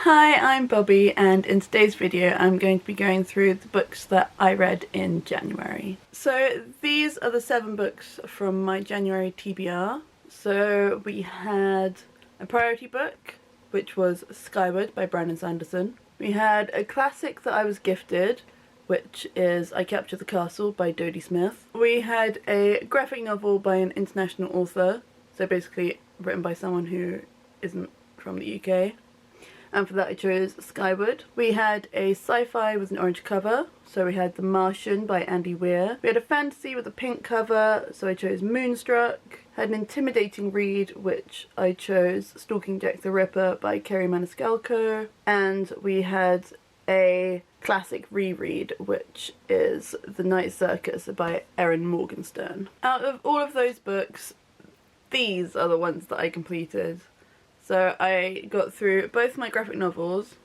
Hi, I'm Bobby, and in today's video I'm going to be going through the books that I read in January. So these are the 7 books from my January TBR. So we had a priority book, which was Skyward by Brandon Sanderson. We had a classic that I was gifted, which is I Capture the Castle by Dodie Smith. We had a graphic novel by an international author, so basically written by someone who isn't from the UK. And for that I chose Skyward. We had a sci-fi with an orange cover, so we had The Martian by Andy Weir. We had a fantasy with a pink cover, so I chose Moonstruck. Had an intimidating read, which I chose Stalking Jack the Ripper by Kerry Maniscalco. And we had a classic reread, which is The Night Circus by Erin Morgenstern. Out of all of those books, these are the ones that I completed. So I got through both my graphic novels.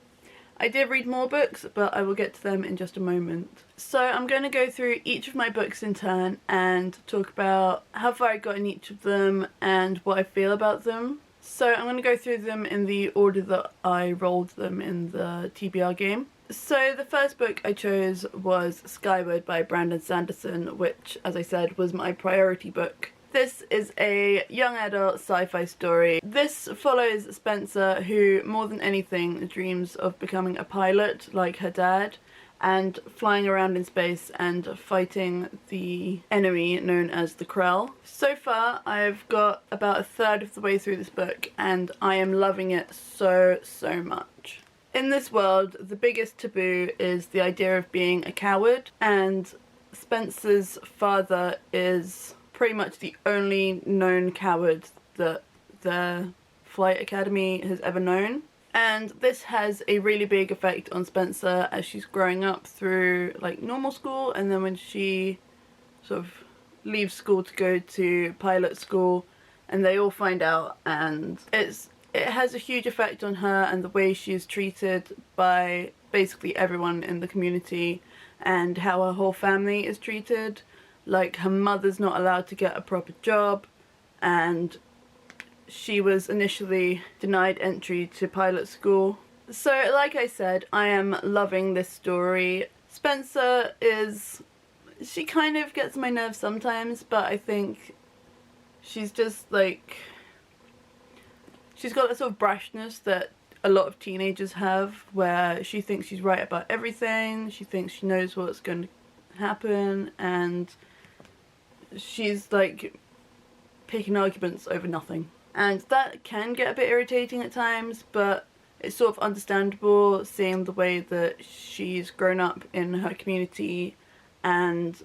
I did read more books, but I will get to them in just a moment. So I'm going to go through each of my books in turn and talk about how far I got in each of them and what I feel about them. So I'm going to go through them in the order that I rolled them in the TBR game. So the first book I chose was Skyward by Brandon Sanderson, which, as I said, was my priority book. This is a young adult sci-fi story. This follows Spencer, who more than anything dreams of becoming a pilot like her dad and flying around in space and fighting the enemy known as the Krell. So far I've got about a third of the way through this book and I am loving it so much. In this world, the biggest taboo is the idea of being a coward, and Spencer's father is pretty much the only known coward that the flight academy has ever known. And this has a really big effect on Spencer as she's growing up through like normal school, and then when she sort of leaves school to go to pilot school and they all find out, and it has a huge effect on her and the way she is treated by basically everyone in the community and how her whole family is treated. Like, her mother's not allowed to get a proper job, and she was initially denied entry to pilot school. So, like I said, I am loving this story. Spencer she kind of gets my nerves sometimes, but I think she's just like, she's got that sort of brashness that a lot of teenagers have, where she thinks she's right about everything, she thinks she knows what's going to happen, and she's like picking arguments over nothing. And that can get a bit irritating at times, but it's sort of understandable seeing the way that she's grown up in her community and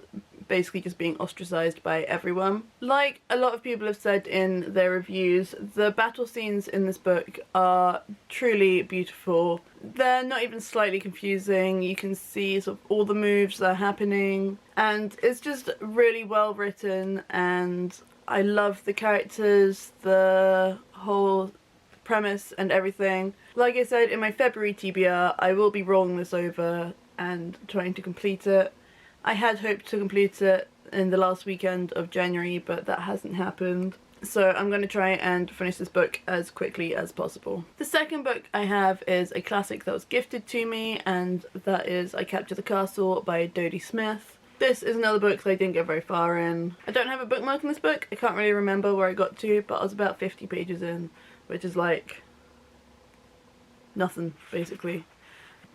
basically just being ostracized by everyone. Like a lot of people have said in their reviews, the battle scenes in this book are truly beautiful. They're not even slightly confusing. You can see sort of all the moves that are happening, and it's just really well written, and I love the characters, the whole premise and everything. Like I said in my February TBR, I will be rolling this over and trying to complete it. I had hoped to complete it in the last weekend of January, but that hasn't happened. So I'm going to try and finish this book as quickly as possible. The second book I have is a classic that was gifted to me, and that is I Capture the Castle by Dodie Smith. This is another book that I didn't get very far in. I don't have a bookmark in this book. I can't really remember where I got to, but I was about 50 pages in, which is like nothing, basically.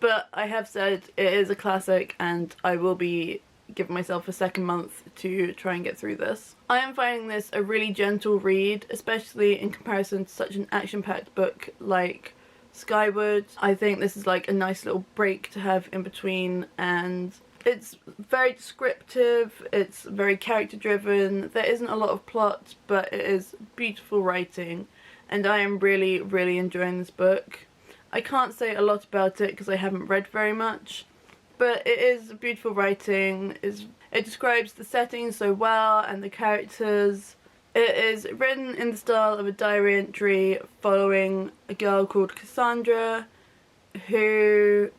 But I have said it is a classic, and I will be giving myself a second month to try and get through this. I am finding this a really gentle read, especially in comparison to such an action-packed book like Skyward. I think this is like a nice little break to have in between, and it's very descriptive, it's very character-driven. There isn't a lot of plot, but it is beautiful writing, and I am really enjoying this book. I can't say a lot about it because I haven't read very much, but it is beautiful writing. It describes the setting so well and the characters. It is written in the style of a diary entry following a girl called Cassandra who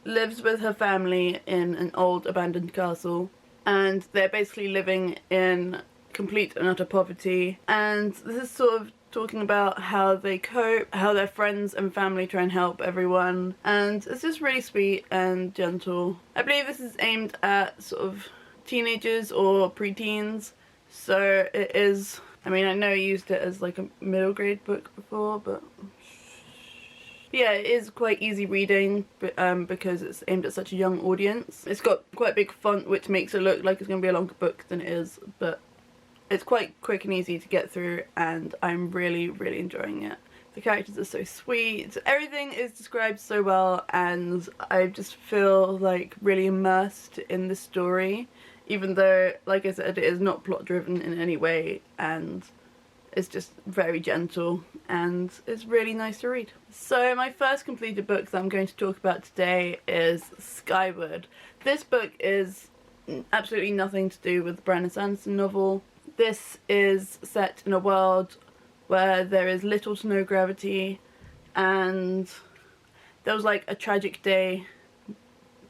lives with her family in an old abandoned castle, and they're basically living in complete and utter poverty, and this is sort of talking about how they cope, how their friends and family try and help everyone, and it's just really sweet and gentle. I believe this is aimed at sort of teenagers or preteens, so it is, I mean, I know I used it as like a middle grade book before, but yeah, it is quite easy reading because it's aimed at such a young audience. It's got quite a big font, which makes it look like it's going to be a longer book than it is, but it's quite quick and easy to get through, and I'm really, really enjoying it. The characters are so sweet, everything is described so well, and I just feel like really immersed in the story, even though, like I said, it is not plot driven in any way, and it's just very gentle and it's really nice to read. So my first completed book that I'm going to talk about today is Skyward. This book is absolutely nothing to do with the Brandon Sanderson novel. This is set in a world where there is little to no gravity, and there was like a tragic day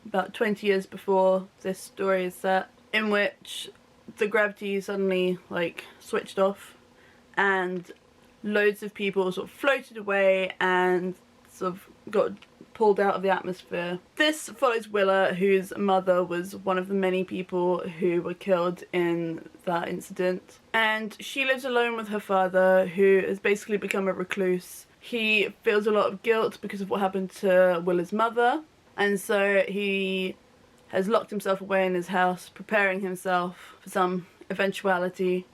about 20 years before this story is set, in which the gravity suddenly like switched off and loads of people sort of floated away and sort of got pulled out of the atmosphere. This follows Willa, whose mother was one of the many people who were killed in that incident, and she lives alone with her father, who has basically become a recluse. He feels a lot of guilt because of what happened to Willa's mother, and so he has locked himself away in his house, preparing himself for some eventuality,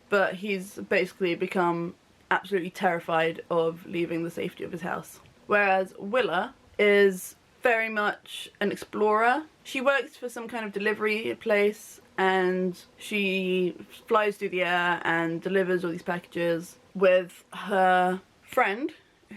but he's basically become absolutely terrified of leaving the safety of his house. Whereas Willa is very much an explorer. She works for some kind of delivery place, and she flies through the air and delivers all these packages with her friend,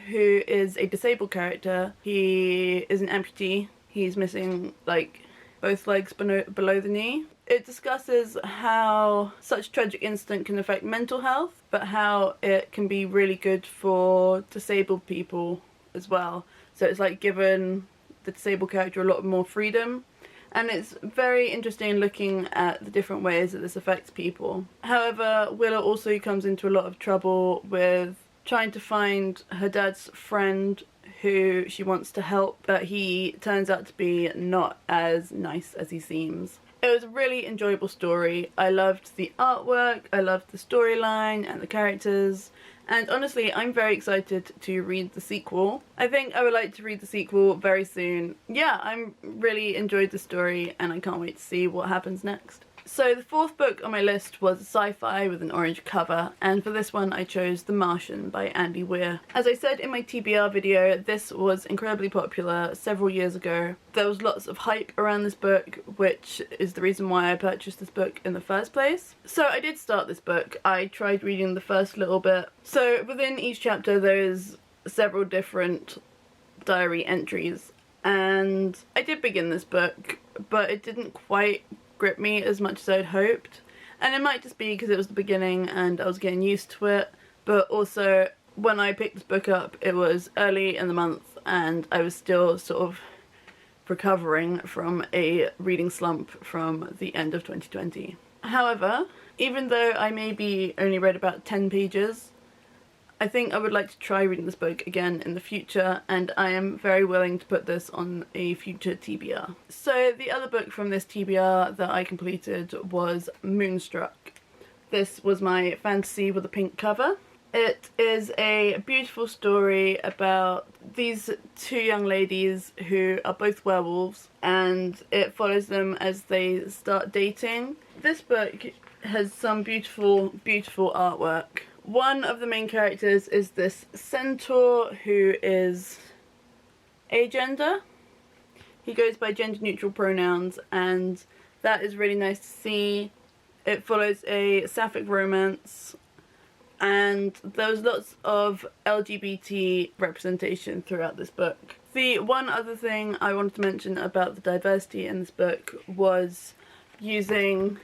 who is a disabled character. He is an amputee. He's missing like both legs below the knee. It discusses how such a tragic incident can affect mental health, but how it can be really good for disabled people as well. So it's like given the disabled character a lot more freedom, and it's very interesting looking at the different ways that this affects people. However, Willa also comes into a lot of trouble with trying to find her dad's friend who she wants to help, but he turns out to be not as nice as he seems. It was a really enjoyable story. I loved the artwork, I loved the storyline and the characters, and honestly I'm very excited to read the sequel. I think I would like to read the sequel very soon. Yeah, I'm really enjoyed the story and I can't wait to see what happens next. So the fourth book on my list was a sci-fi with an orange cover, and for this one I chose The Martian by Andy Weir. As I said in my TBR video, this was incredibly popular several years ago. There was lots of hype around this book, which is the reason why I purchased this book in the first place. So I did start this book. I tried reading the first little bit. So within each chapter there's several different diary entries, and I did begin this book, but it didn't quite grip me as much as I'd hoped, and it might just be because it was the beginning and I was getting used to it, but also when I picked this book up it was early in the month and I was still sort of recovering from a reading slump from the end of 2020. However, even though I maybe only read about 10 pages, I think I would like to try reading this book again in the future, and I am very willing to put this on a future TBR. So the other book from this TBR that I completed was Moonstruck. This was my fantasy with a pink cover. It is a beautiful story about these two young ladies who are both werewolves, and it follows them as they start dating. This book has some beautiful, beautiful artwork. One of the main characters is this centaur who is agender. He goes by gender neutral pronouns, and that is really nice to see. It follows a sapphic romance, and there's lots of LGBT representation throughout this book. The one other thing I wanted to mention about the diversity in this book was using,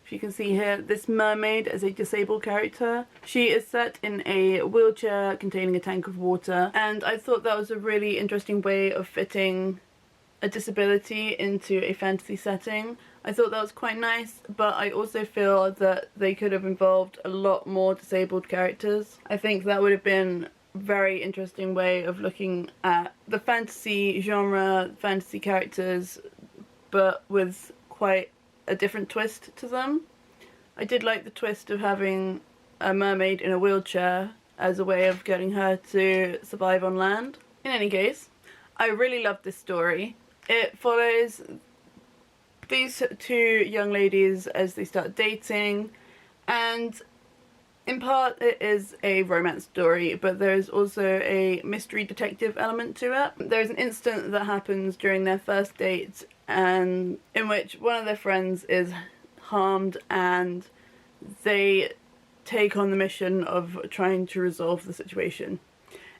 if you can see here, this mermaid as a disabled character. She is set in a wheelchair containing a tank of water, and I thought that was a really interesting way of fitting a disability into a fantasy setting. I thought that was quite nice, but I also feel that they could have involved a lot more disabled characters. I think that would have been a very interesting way of looking at the fantasy genre, fantasy characters, but with quite a different twist to them. I did like the twist of having a mermaid in a wheelchair as a way of getting her to survive on land. In any case, I really loved this story. It follows these two young ladies as they start dating, and in part it is a romance story, but there's also a mystery detective element to it. There's an incident that happens during their first date, and in which one of their friends is harmed, and they take on the mission of trying to resolve the situation.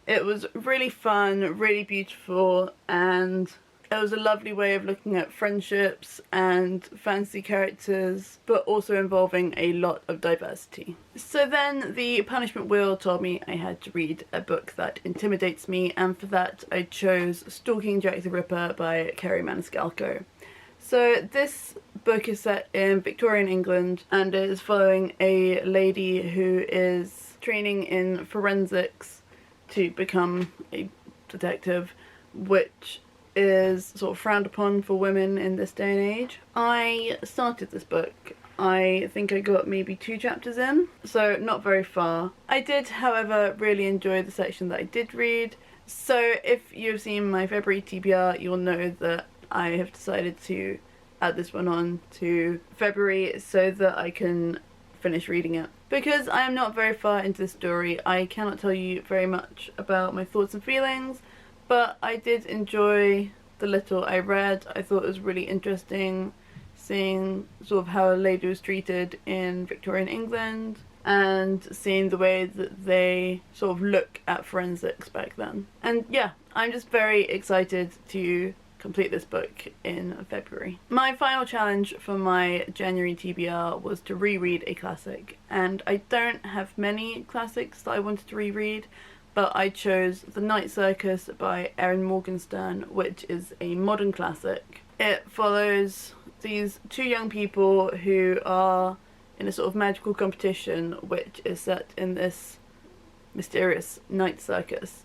It was really fun, really beautiful, and it was a lovely way of looking at friendships and fantasy characters, but also involving a lot of diversity. So then the punishment wheel told me I had to read a book that intimidates me, and for that I chose Stalking Jack the Ripper by Kerry Maniscalco. So this book is set in Victorian England and is following a lady who is training in forensics to become a detective, which is sort of frowned upon for women in this day and age. I started this book. I think I got maybe 2 chapters in, so not very far. I did, however, really enjoy the section that I did read. So if you've seen my February TBR, you'll know that I have decided to add this one on to February so that I can finish reading it. Because I am not very far into the story, I cannot tell you very much about my thoughts and feelings, but I did enjoy the little I read. I thought it was really interesting seeing sort of how a lady was treated in Victorian England and seeing the way that they sort of look at forensics back then. And yeah, I'm just very excited to complete this book in February. My final challenge for my January TBR was to reread a classic, and I don't have many classics that I wanted to reread, but I chose The Night Circus by Erin Morgenstern, which is a modern classic. It follows these 2 young people who are in a sort of magical competition which is set in this mysterious night circus.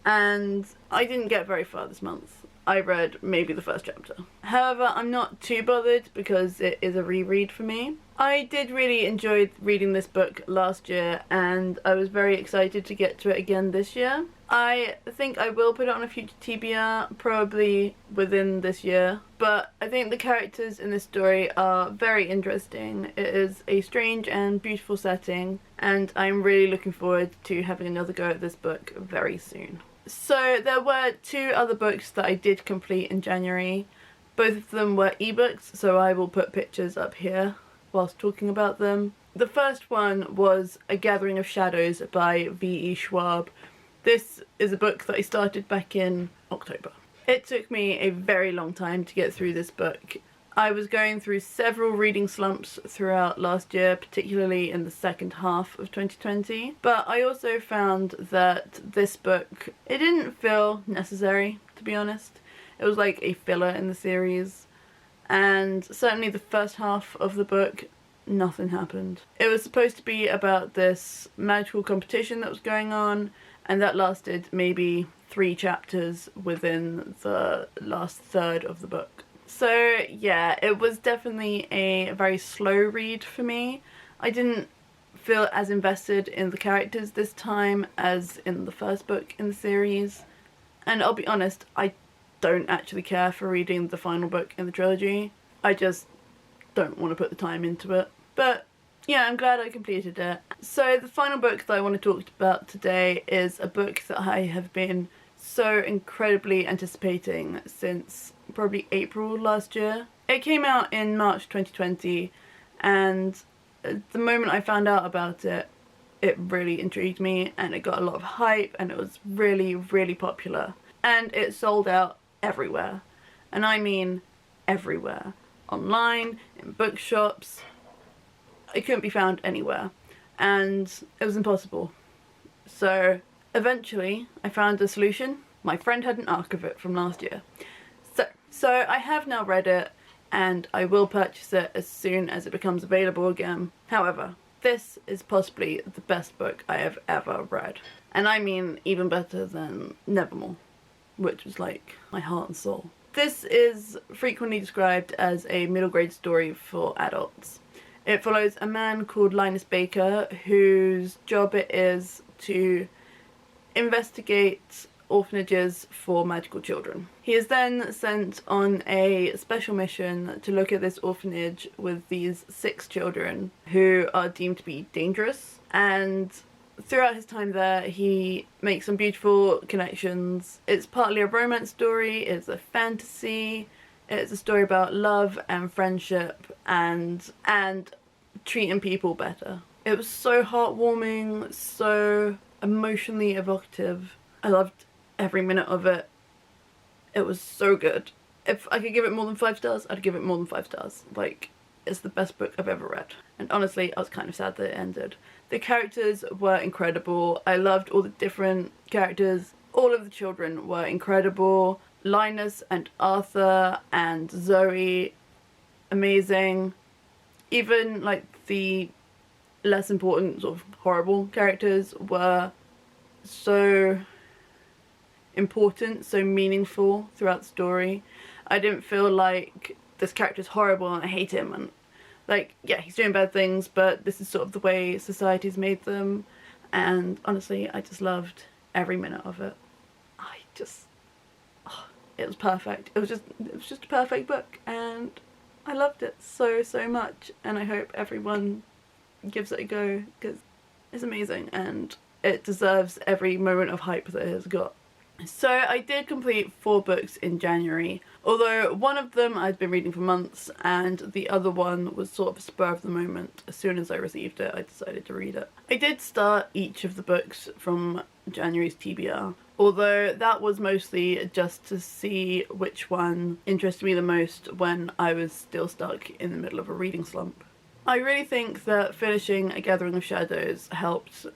And I didn't get very far this month. I read maybe the first chapter. However, I'm not too bothered because it is a reread for me. I did really enjoy reading this book last year, and I was very excited to get to it again this year. I think I will put it on a future TBR, probably within this year, but I think the characters in this story are very interesting. It is a strange and beautiful setting, and I'm really looking forward to having another go at this book very soon. So there were 2 other books that I did complete in January. Both of them were ebooks, so I will put pictures up here whilst talking about them. The first one was A Gathering of Shadows by V.E. Schwab. This is a book that I started back in October. It took me a very long time to get through this book. I was going through several reading slumps throughout last year, particularly in the second half of 2020. But I also found that this book, it didn't feel necessary, to be honest. It was like a filler in the series. And certainly the first half of the book, nothing happened. It was supposed to be about this magical competition that was going on, and that lasted maybe 3 chapters within the last third of the book. So yeah, it was definitely a very slow read for me. I didn't feel as invested in the characters this time as in the first book in the series. And I'll be honest, I don't actually care for reading the final book in the trilogy. I just don't want to put the time into it. But yeah, I'm glad I completed it. So the final book that I want to talk about today is a book that I have been so incredibly anticipating since probably April last year. It came out in March 2020, and the moment I found out about it, it really intrigued me, and it got a lot of hype, and it was really, really popular. And it sold out everywhere. And I mean everywhere. Online, in bookshops. It couldn't be found anywhere. And it was impossible. So eventually I found a solution. My friend had an arc of it from last year. So So I have now read it, and I will purchase it as soon as it becomes available again. However, this is possibly the best book I have ever read. And I mean even better than Nevermore, which was like my heart and soul. This is frequently described as a middle grade story for adults. It follows a man called Linus Baker, whose job it is to investigate orphanages for magical children. He is then sent on a special mission to look at this orphanage with these 6 children who are deemed to be dangerous, and throughout his time there he makes some beautiful connections. It's partly a romance story, it's a fantasy, it's a story about love and friendship and treating people better. It was so heartwarming, so emotionally evocative. I loved every minute of it. It was so good. If I could give it more than 5 stars, I'd give it more than 5 stars. Like, it's the best book I've ever read. And honestly, I was kind of sad that it ended. The characters were incredible. I loved all the different characters. All of the children were incredible. Linus and Arthur and Zoe, amazing. Even like the less important sort of horrible characters were so important, so meaningful throughout the story. I didn't feel like this character's horrible and I hate him, and like, yeah, he's doing bad things, but this is sort of the way society's made them. And honestly, I just loved every minute of it. It was perfect. It was just a perfect book, and I loved it so much, and I hope everyone gives it a go because it's amazing and it deserves every moment of hype that it has got. So I did complete 4 books in January, although one of them I'd been reading for months and the other one was sort of a spur of the moment. As soon as I received it, I decided to read it. I did start each of the books from January's TBR, although that was mostly just to see which one interested me the most when I was still stuck in the middle of a reading slump. I really think that finishing A Gathering of Shadows helped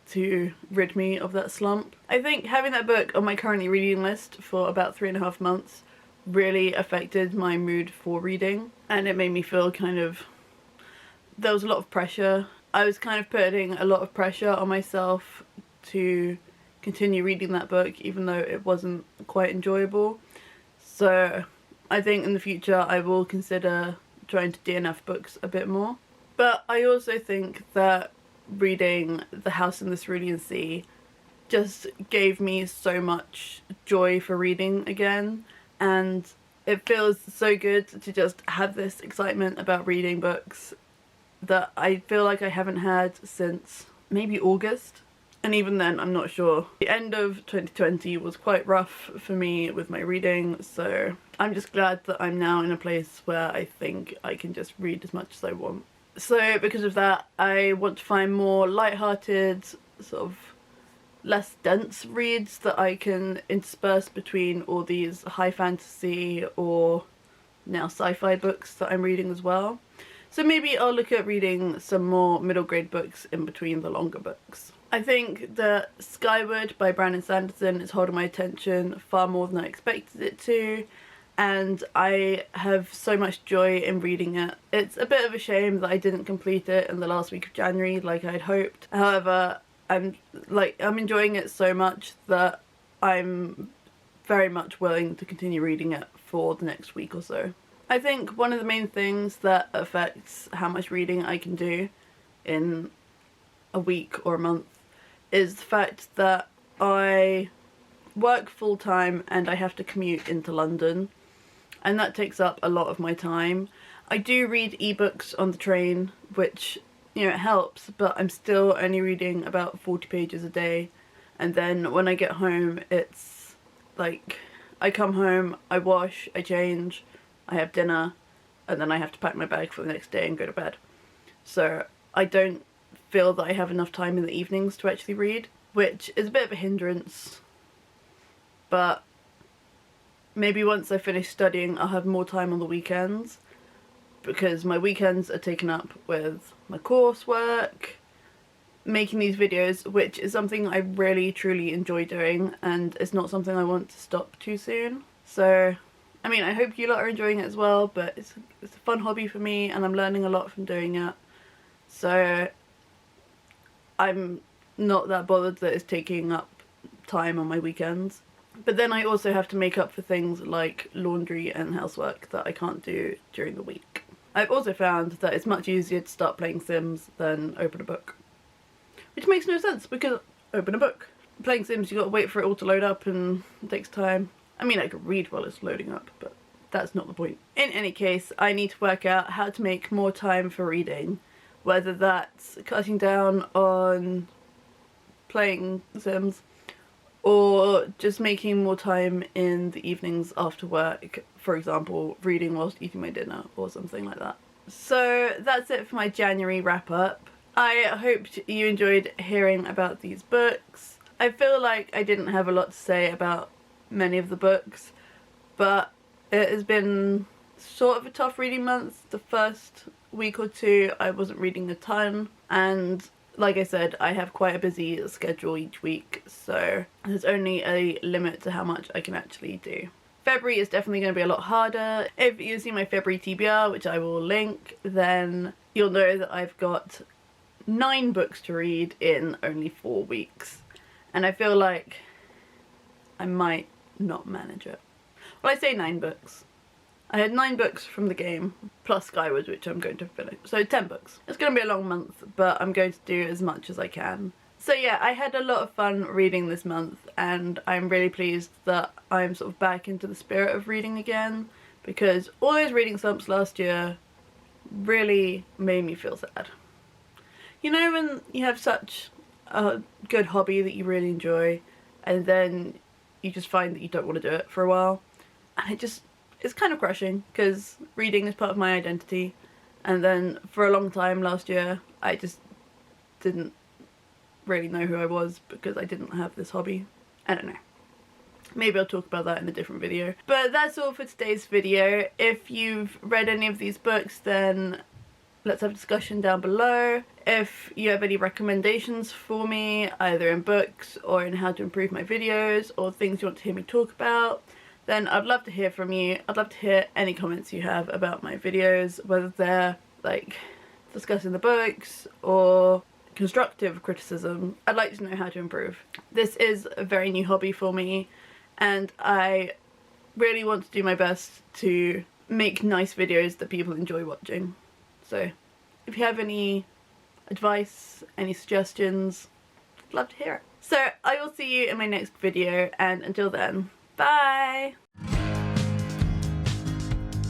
to rid me of that slump. I think having that book on my currently reading list for about 3.5 months really affected my mood for reading, and it made me feel kind of, there was a lot of pressure. I was kind of putting a lot of pressure on myself to continue reading that book even though it wasn't quite enjoyable. So I think in the future I will consider trying to DNF books a bit more. But I also think that reading The House in the Cerulean Sea just gave me so much joy for reading again, and it feels so good to just have this excitement about reading books that I feel like I haven't had since maybe August, and even then I'm not sure. The end of 2020 was quite rough for me with my reading, so I'm just glad that I'm now in a place where I think I can just read as much as I want. So because of that, I want to find more light-hearted, sort of less dense reads that I can intersperse between all these high fantasy or now sci-fi books that I'm reading as well. So maybe I'll look at reading some more middle grade books in between the longer books. I think that Skyward by Brandon Sanderson is holding my attention far more than I expected it to, and I have so much joy in reading it. It's a bit of a shame that I didn't complete it in the last week of January like I'd hoped. However, I'm enjoying it so much that I'm very much willing to continue reading it for the next week or so. I think one of the main things that affects how much reading I can do in a week or a month is the fact that I work full-time and I have to commute into London, and that takes up a lot of my time. I do read ebooks on the train, which, you know, it helps, but I'm still only reading about 40 pages a day, and then when I get home it's like I come home, I wash, I change, I have dinner, and then I have to pack my bag for the next day and go to bed. So I don't feel that I have enough time in the evenings to actually read, which is a bit of a hindrance, but maybe once I finish studying I'll have more time on the weekends, because my weekends are taken up with my coursework, making these videos, which is something I really truly enjoy doing, and it's not something I want to stop too soon. So I mean, I hope you lot are enjoying it as well, but it's a fun hobby for me and I'm learning a lot from doing it. So I'm not that bothered that it's taking up time on my weekends. But then I also have to make up for things like laundry and housework that I can't do during the week. I've also found that it's much easier to start playing Sims than open a book. Which makes no sense, because open a book. Playing Sims, you gotta wait for it all to load up and it takes time. I mean, I could read while it's loading up, but that's not the point. In any case, I need to work out how to make more time for reading. Whether that's cutting down on playing Sims, or just making more time in the evenings after work, for example, reading whilst eating my dinner or something like that. So that's it for my January wrap up. I hoped you enjoyed hearing about these books. I feel like I didn't have a lot to say about many of the books, but it has been sort of a tough reading month. The first week or two I wasn't reading a ton, and like I said, I have quite a busy schedule each week, so there's only a limit to how much I can actually do. February is definitely going to be a lot harder. If you see my February TBR, which I will link, then you'll know that I've got 9 books to read in only 4 weeks. And I feel like I might not manage it. Well, I say 9 books. I had 9 books from the game, plus Skyward, which I'm going to finish. So 10 books. It's going to be a long month, but I'm going to do as much as I can. So yeah, I had a lot of fun reading this month, and I'm really pleased that I'm sort of back into the spirit of reading again, because all those reading slumps last year really made me feel sad. You know when you have such a good hobby that you really enjoy, and then you just find that you don't want to do it for a while, and it's kind of crushing, because reading is part of my identity, and then for a long time last year I just didn't really know who I was because I didn't have this hobby. I don't know. Maybe I'll talk about that in a different video. But that's all for today's video. If you've read any of these books, then let's have a discussion down below. If you have any recommendations for me, either in books or in how to improve my videos, or things you want to hear me talk about, then I'd love to hear from you. I'd love to hear any comments you have about my videos, whether they're like discussing the books or constructive criticism. I'd like to know how to improve. This is a very new hobby for me, and I really want to do my best to make nice videos that people enjoy watching. So if you have any advice, any suggestions, I'd love to hear it. So I will see you in my next video, and until then, bye!